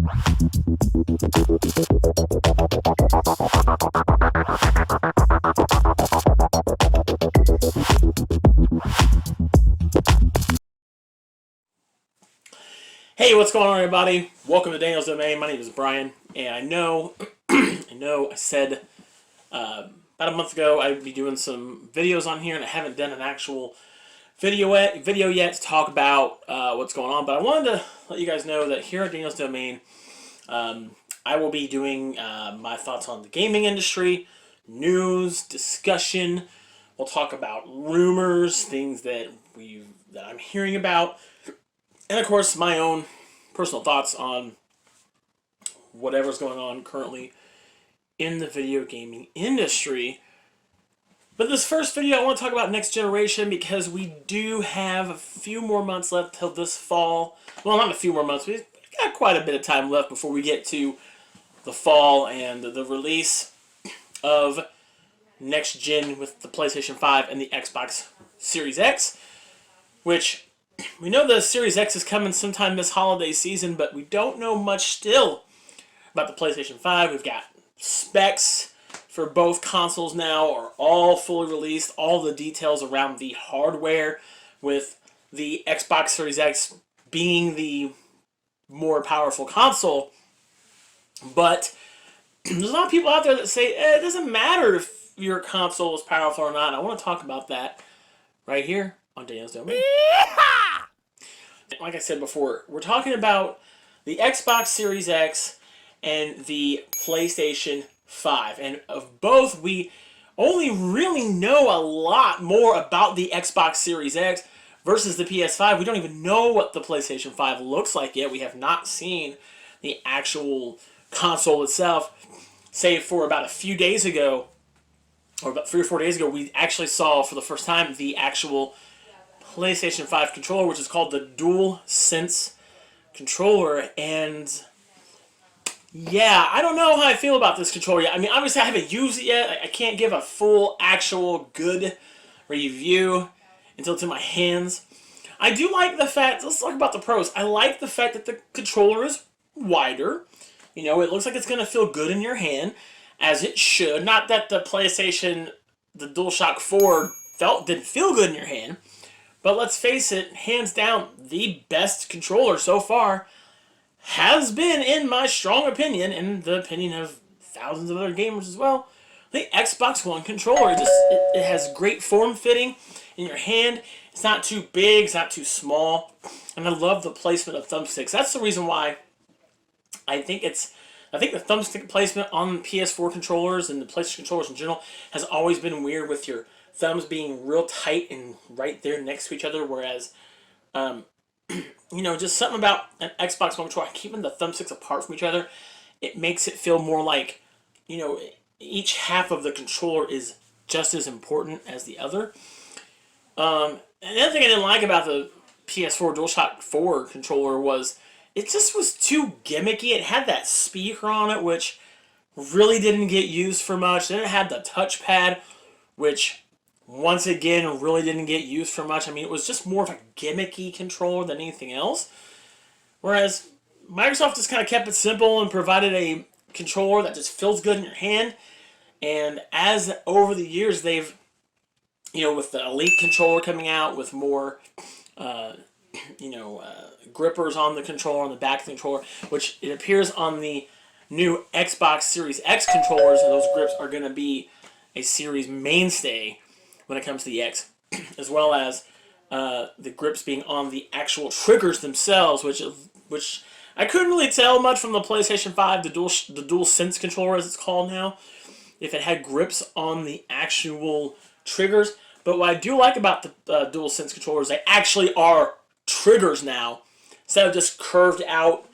Hey, what's going on, everybody? Welcome to Daniel's Domain. My name is Brian, and I know I said about a month ago I'd be doing some videos on here, and I haven't done an actual video yet to talk about what's going on. But I wanted to let you guys know that here at Daniel's Domain, I will be doing my thoughts on the gaming industry, news, discussion. We'll talk about rumors, things that I'm hearing about. And of course, my own personal thoughts on whatever's going on currently in the video gaming industry. But this first video, I want to talk about next generation because we do have a few more months left till this fall. Well, not a few more months. We've got quite a bit of time left before we get to the fall and the release of next gen with the PlayStation 5 and the Xbox Series X, which we know the Series X is coming sometime this holiday season, but we don't know much still about the PlayStation 5. We've got specs for both consoles now are all fully released. All the details around the hardware, with the Xbox Series X being the more powerful console. But there's a lot of people out there that say it doesn't matter if your console is powerful or not. I want to talk about that right here on Daniel's Domain. Like I said before, we're talking about the Xbox Series X and the PlayStation 5. And of both, we only really know a lot more about the Xbox Series X versus the PS5. We don't even know what the PlayStation 5 looks like yet. We have not seen the actual console itself, save for about a few days ago, or about 3 or 4 days ago, we actually saw for the first time the actual PlayStation 5 controller, which is called the DualSense controller. And yeah, I don't know how I feel about this controller yet. I mean, obviously I haven't used it yet. I can't give a full, actual, good review until it's in my hands. I do like the fact, let's talk about the pros. I like the fact that the controller is wider. You know, it looks like it's going to feel good in your hand, as it should. Not that the PlayStation, the DualShock 4 didn't feel good in your hand. But let's face it, hands down, the best controller so far has been, in my strong opinion, and the opinion of thousands of other gamers as well, the Xbox One controller. It has great form fitting in your hand. It's not too big, it's not too small, and I love the placement of thumbsticks. That's the reason why I think the thumbstick placement on PS4 controllers and the PlayStation controllers in general has always been weird, with your thumbs being real tight and right there next to each other, whereas, you know, just something about an Xbox One controller, keeping the thumbsticks apart from each other, it makes it feel more like, you know, each half of the controller is just as important as the other. And the other thing I didn't like about the PS4 DualShock 4 controller was it just was too gimmicky. It had that speaker on it, which really didn't get used for much. Then it had the touchpad, which once again really didn't get used for much. I mean, it was just more of a gimmicky controller than anything else. Whereas Microsoft just kind of kept it simple and provided a controller that just feels good in your hand. And as over the years they've, you know, with the Elite controller coming out with more, grippers on the controller, on the back of the controller, which it appears on the new Xbox Series X controllers, and those grips are going to be a series mainstay when it comes to the X, as well as the grips being on the actual triggers themselves, which I couldn't really tell much from the PlayStation 5, the DualSense controller as it's called now, if it had grips on the actual triggers. But what I do like about the DualSense controllers, they actually are triggers now, instead of just curved out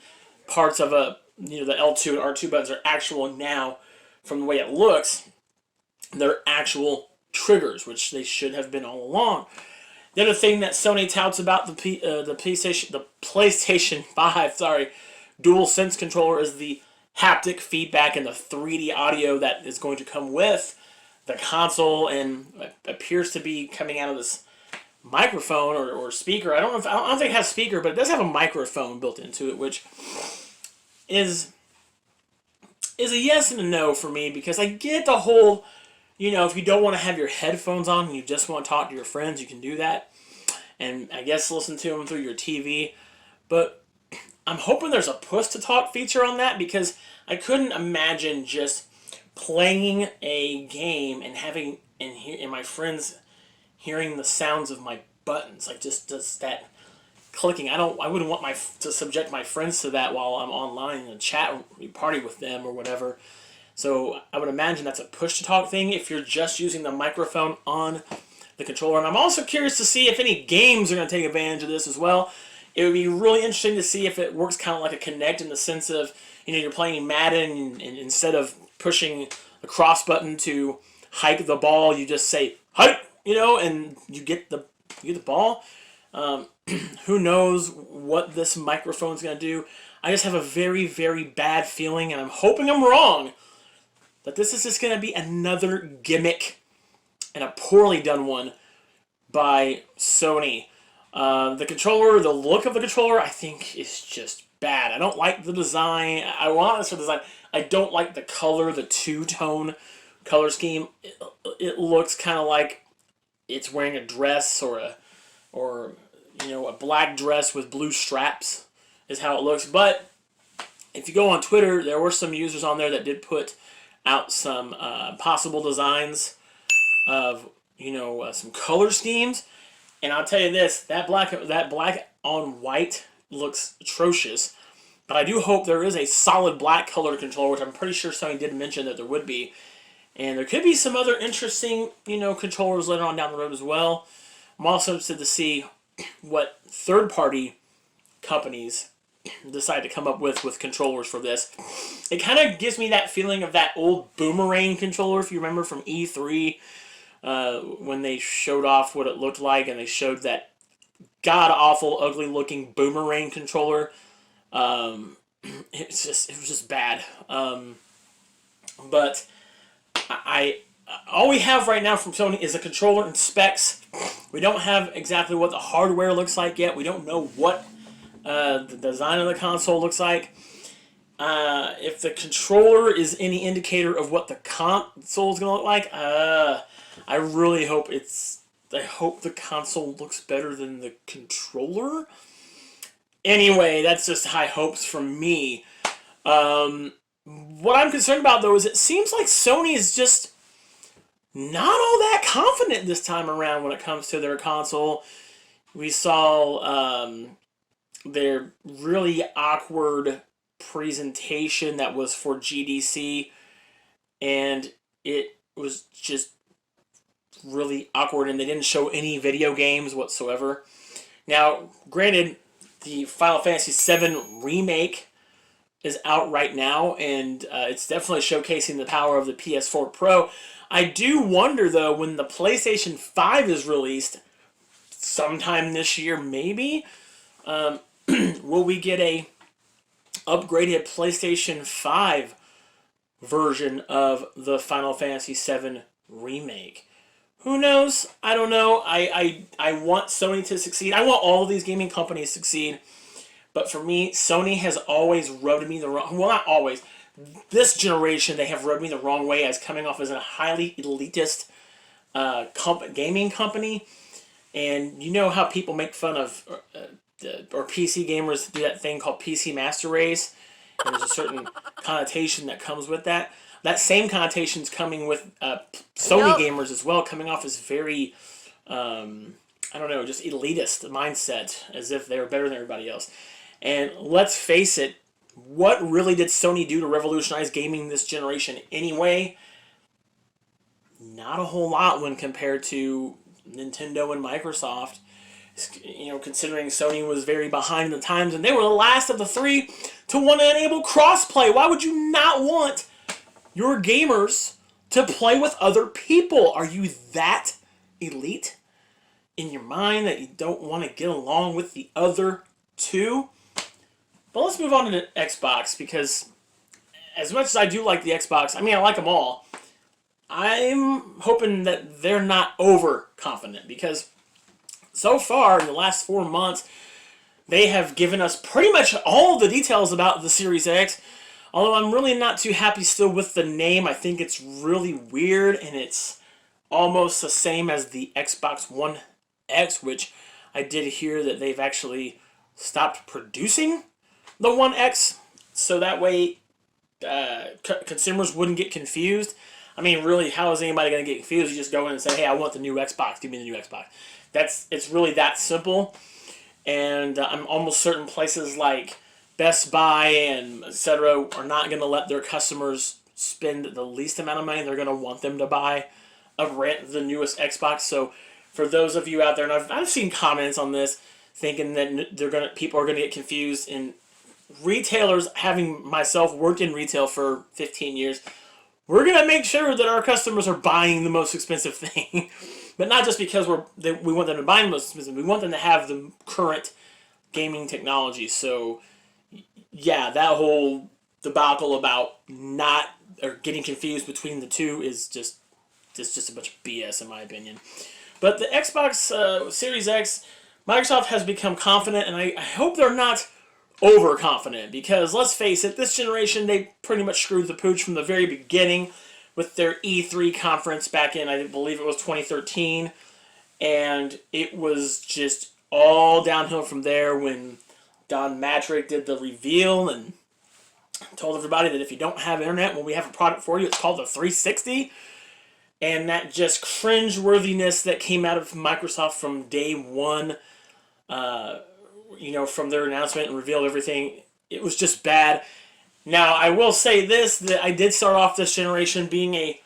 parts of the L2 and R2 buttons are actual now. From the way it looks, they're actual triggers, which they should have been all along. The other thing that Sony touts about the PlayStation 5, DualSense controller is the haptic feedback and the 3D audio that is going to come with the console, and appears to be coming out of this microphone or speaker. I don't think it has speaker, but it does have a microphone built into it, which is a yes and a no for me, because I get the whole, if you don't want to have your headphones on and you just want to talk to your friends, you can do that. And I guess listen to them through your TV. But I'm hoping there's a push-to-talk feature on that, because I couldn't imagine just playing a game and having and my friends hearing the sounds of my buttons, like just that clicking. I wouldn't want to subject my friends to that while I'm online in a chat party with them or whatever. So I would imagine that's a push-to-talk thing if you're just using the microphone on the controller. And I'm also curious to see if any games are going to take advantage of this as well. It would be really interesting to see if it works kind of like a Kinect, in the sense of, you're playing Madden, and instead of pushing the cross button to hike the ball, you just say hike, and you get the ball. Who knows what this microphone's going to do? I just have a very, very bad feeling, and I'm hoping I'm wrong, that this is just going to be another gimmick, and a poorly done one by Sony. The controller, the look of the controller, I think is just bad. I don't like the design. I want this for design. I don't like the color, the two-tone color scheme. It looks kind of like it's wearing a dress, or a black dress with blue straps is how it looks. But if you go on Twitter, there were some users on there that did put out some possible designs of some color schemes. And I'll tell you this, that black on white looks atrocious. But I do hope there is a solid black colored controller, which I'm pretty sure Sony did mention that there would be. And there could be some other interesting, controllers later on down the road as well. I'm also interested to see what third-party companies decide to come up with controllers for this. It kind of gives me that feeling of that old Boomerang controller, if you remember from E3, when they showed off what it looked like, and they showed that god-awful, ugly-looking Boomerang controller. It was just bad. But all we have right now from Sony is a controller and specs. We don't have exactly what the hardware looks like yet. We don't know what the design of the console looks like. If the controller is any indicator of what the console is going to look like, I really hope I hope the console looks better than the controller. Anyway, that's just high hopes from me. What I'm concerned about, though, is it seems like Sony is just not all that confident this time around when it comes to their console. We saw their really awkward presentation that was for GDC, and it was just really awkward, and they didn't show any video games whatsoever. Now, granted, the Final Fantasy VII Remake is out right now, and it's definitely showcasing the power of the PS4 Pro. I do wonder, though, when the PlayStation 5 is released, sometime this year maybe, will we get a upgraded PlayStation 5 version of the Final Fantasy VII Remake? Who knows? I don't know. I want Sony to succeed. I want all of these gaming companies to succeed. But for me, Sony has always rubbed me the wrong... Well, not always. This generation, they have rubbed me the wrong way as coming off as a highly elitist gaming company. And you know how people make fun of... or PC gamers do that thing called PC Master Race. And there's a certain connotation that comes with that. That same connotation is coming with Sony gamers as well, coming off as very, I don't know, just elitist mindset, as if they're better than everybody else. And let's face it, what really did Sony do to revolutionize gaming this generation anyway? Not a whole lot when compared to Nintendo and Microsoft. Considering Sony was very behind the times, and they were the last of the three to want to enable crossplay. Why would you not want your gamers to play with other people? Are you that elite in your mind that you don't want to get along with the other two? But let's move on to the Xbox, because as much as I do like the Xbox, I like them all, I'm hoping that they're not overconfident, because so far in the last 4 months, they have given us pretty much all the details about the Series X. Although I'm really not too happy still with the name. I think it's really weird, and it's almost the same as the Xbox One X, which I did hear that they've actually stopped producing the One X, so that way consumers wouldn't get confused. I mean, really, how is anybody going to get confused? You just go in and say, hey, I want the new Xbox. Give me the new Xbox. It's really that simple. And I'm almost certain places like Best Buy and etc. are not going to let their customers spend the least amount of money. They're going to want them to buy the newest Xbox. So for those of you out there, and I've seen comments on this thinking that people are going to get confused, and retailers, having myself worked in retail for 15 years, we're going to make sure that our customers are buying the most expensive thing. But not just because we want them to buy the most expensive. We want them to have the current gaming technology. So, yeah, that whole debacle about not or getting confused between the two is just a bunch of BS in my opinion. But the Xbox Series X, Microsoft has become confident, and I hope they're not overconfident, because let's face it, this generation, they pretty much screwed the pooch from the very beginning with their E3 conference back in, I believe it was 2013, and it was just all downhill from there when Don Matrick did the reveal and told everybody that if you don't have internet, well, we have a product for you. It's called the 360. And that just cringe-worthiness that came out of Microsoft from day one, from their announcement and reveal of everything, it was just bad. Now, I will say this, that I did start off this generation being a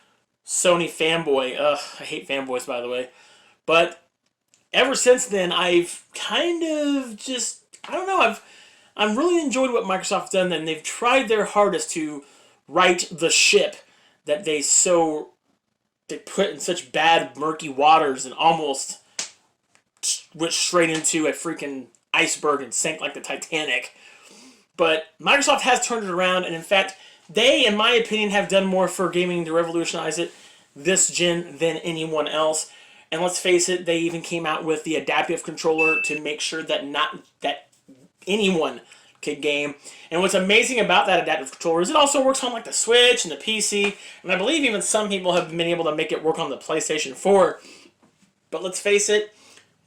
Sony fanboy. Ugh, I hate fanboys, by the way. But ever since then, I've kind of just, I don't know, I've really enjoyed what Microsoft's done, and they've tried their hardest to right the ship that they put in such bad, murky waters and almost went straight into a freaking iceberg and sank like the Titanic. But Microsoft has turned it around, and in fact, they, in my opinion, have done more for gaming to revolutionize it this gen than anyone else. And let's face it, they even came out with the adaptive controller to make sure that that anyone could game. And what's amazing about that adaptive controller is it also works on like the Switch and the PC, and I believe even some people have been able to make it work on the PlayStation 4. But let's face it,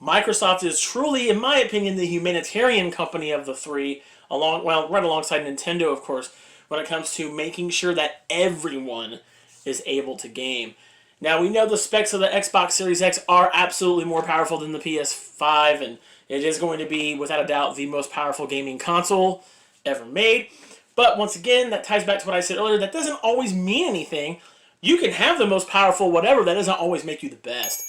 Microsoft is truly, in my opinion, the humanitarian company of the three, right alongside Nintendo, of course, when it comes to making sure that everyone is able to game. Now, we know the specs of the Xbox Series X are absolutely more powerful than the PS5, and it is going to be, without a doubt, the most powerful gaming console ever made. But once again, that ties back to what I said earlier. That doesn't always mean anything. You can have the most powerful whatever. That doesn't always make you the best.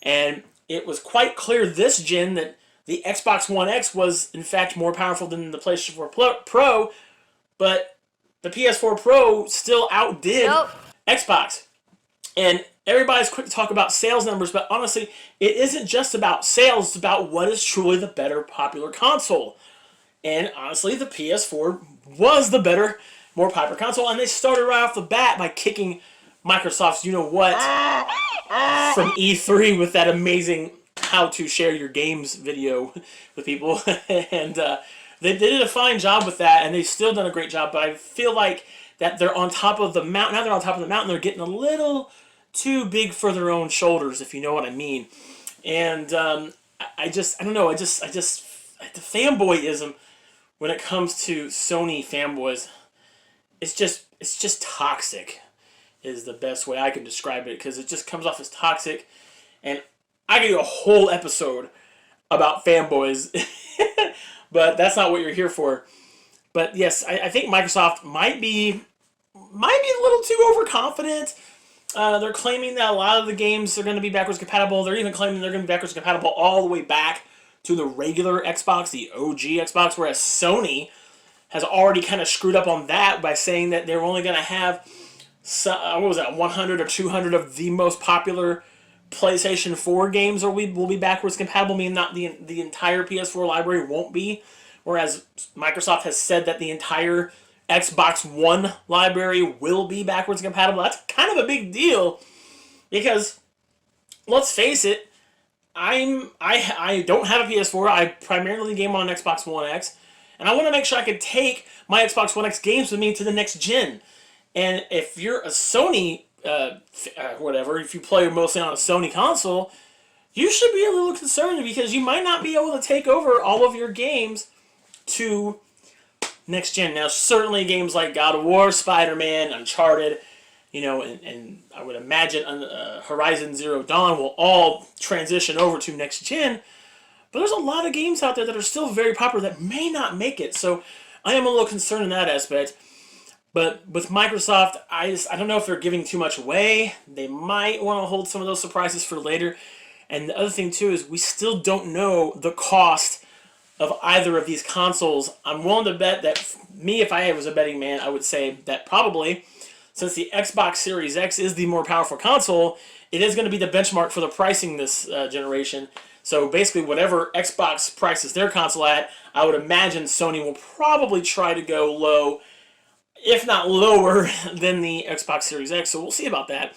And it was quite clear this gen that the Xbox One X was, in fact, more powerful than the PlayStation 4 Pro, but the PS4 Pro still outdid Xbox. And everybody's quick to talk about sales numbers, but honestly, it isn't just about sales. It's about what is truly the better popular console. And honestly, the PS4 was the better, more popular console, and they started right off the bat by kicking Microsoft's you-know-what from E3 with that amazing how to share your games video with people. And they did a fine job with that, and they've still done a great job, but I feel like that they're on top of the mountain. Now they're on top of the mountain, they're getting a little too big for their own shoulders, if you know what I mean. And I don't know, the fanboyism when it comes to Sony fanboys, it's just toxic is the best way I can describe it, because it just comes off as toxic. And I could do a whole episode about fanboys, but that's not what you're here for. But yes, I think Microsoft might be a little too overconfident. They're claiming that a lot of the games are going to be backwards compatible. They're even claiming they're going to be backwards compatible all the way back to the regular Xbox, the OG Xbox, whereas Sony has already kind of screwed up on that by saying that they're only going to have 100 or 200 of the most popular PlayStation 4 games will be backwards compatible, meaning not the entire PS4 library won't be, whereas Microsoft has said that the entire Xbox One library will be backwards compatible. That's kind of a big deal, because let's face it, I don't have a PS4. I primarily game on Xbox One X, and I want to make sure I can take my Xbox One X games with me to the next gen. And if you're a Sony, whatever, if you play mostly on a Sony console, you should be a little concerned because you might not be able to take over all of your games to next gen. Now, certainly games like God of War, Spider-Man, Uncharted, and I would imagine Horizon Zero Dawn will all transition over to next gen. But there's a lot of games out there that are still very popular that may not make it. So I am a little concerned in that aspect. But with Microsoft, I don't know if they're giving too much away. They might want to hold some of those surprises for later. And the other thing, too, is we still don't know the cost of either of these consoles. I'm willing to bet that if I was a betting man, I would say that probably, since the Xbox Series X is the more powerful console, it is going to be the benchmark for the pricing this generation. So basically, whatever Xbox prices their console at, I would imagine Sony will probably try to go low, if not lower, than the Xbox Series X. So we'll see about that.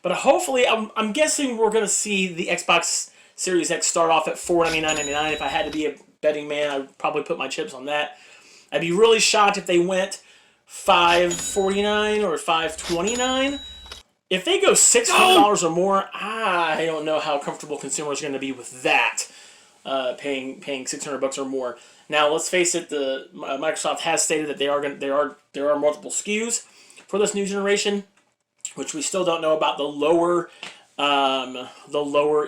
But hopefully, I'm guessing we're going to see the Xbox Series X start off at $499.99. If I had to be a betting man, I'd probably put my chips on that. I'd be really shocked if they went $549 or $529. If they go $600 or more, I don't know how comfortable consumers are going to be with that, paying $600 or more. Now, let's face it, Microsoft has stated that there are multiple SKUs for this new generation, which we still don't know about the lower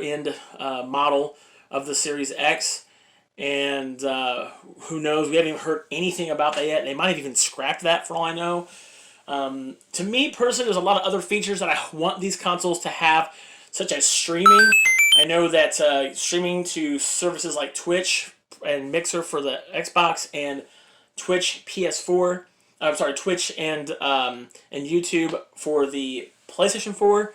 end model of the Series X, and who knows? We haven't even heard anything about that yet. They might have even scrapped that for all I know. To me personally, there's a lot of other features that I want these consoles to have, such as streaming. I know that streaming to services like Twitch and Mixer for the Xbox and Twitch PS4, Twitch and YouTube for the PlayStation 4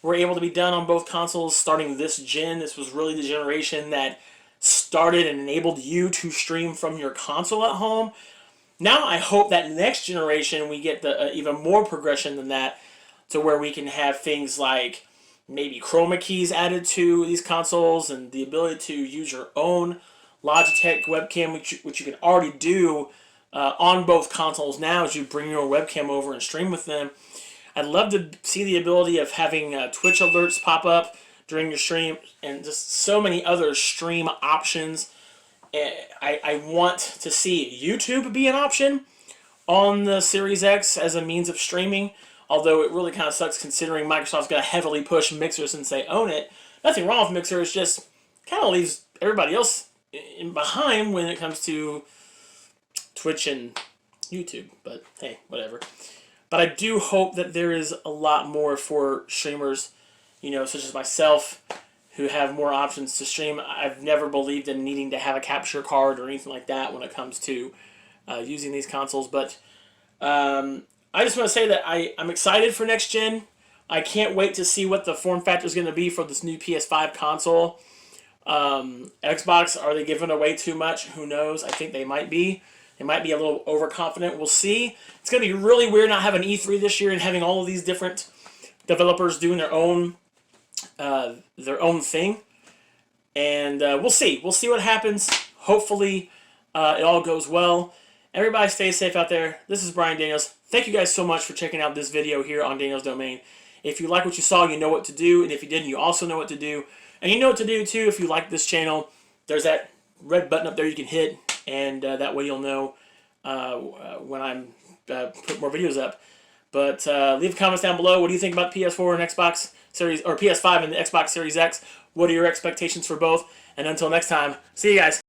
were able to be done on both consoles starting this gen. This was really the generation that started and enabled you to stream from your console at home. Now I hope that next generation we get the even more progression than that, to where we can have things like maybe chroma keys added to these consoles and the ability to use your own Logitech webcam, which you can already do on both consoles now as you bring your webcam over and stream with them. I'd love to see the ability of having Twitch alerts pop up during your stream and just so many other stream options. I want to see YouTube be an option on the Series X as a means of streaming, although it really kind of sucks considering Microsoft's going to heavily push Mixer since they own it. Nothing wrong with Mixer, it's just kind of leaves everybody else behind when it comes to Twitch and YouTube, but hey, whatever. But I do hope that there is a lot more for streamers, such as myself, who have more options to stream. I've never believed in needing to have a capture card or anything like that when it comes to using these consoles. But I just want to say that I'm excited for next gen. I can't wait to see what the form factor is going to be for this new PS5 console. Xbox, are they giving away too much? Who knows? I think they might be. They might be a little overconfident. We'll see. It's going to be really weird not having E3 this year and having all of these different developers doing their own thing. And we'll see. We'll see what happens. Hopefully, it all goes well. Everybody stay safe out there. This is Brian Daniels. Thank you guys so much for checking out this video here on Daniels Domain. If you like what you saw, you know what to do. And if you didn't, you also know what to do. And you know what to do, too, if you like this channel. There's that red button up there you can hit. And that way you'll know when I'm put more videos up. But leave comments down below. What do you think about PS4 and Xbox Series, or PS5 and the Xbox Series X? What are your expectations for both? And until next time, see you guys.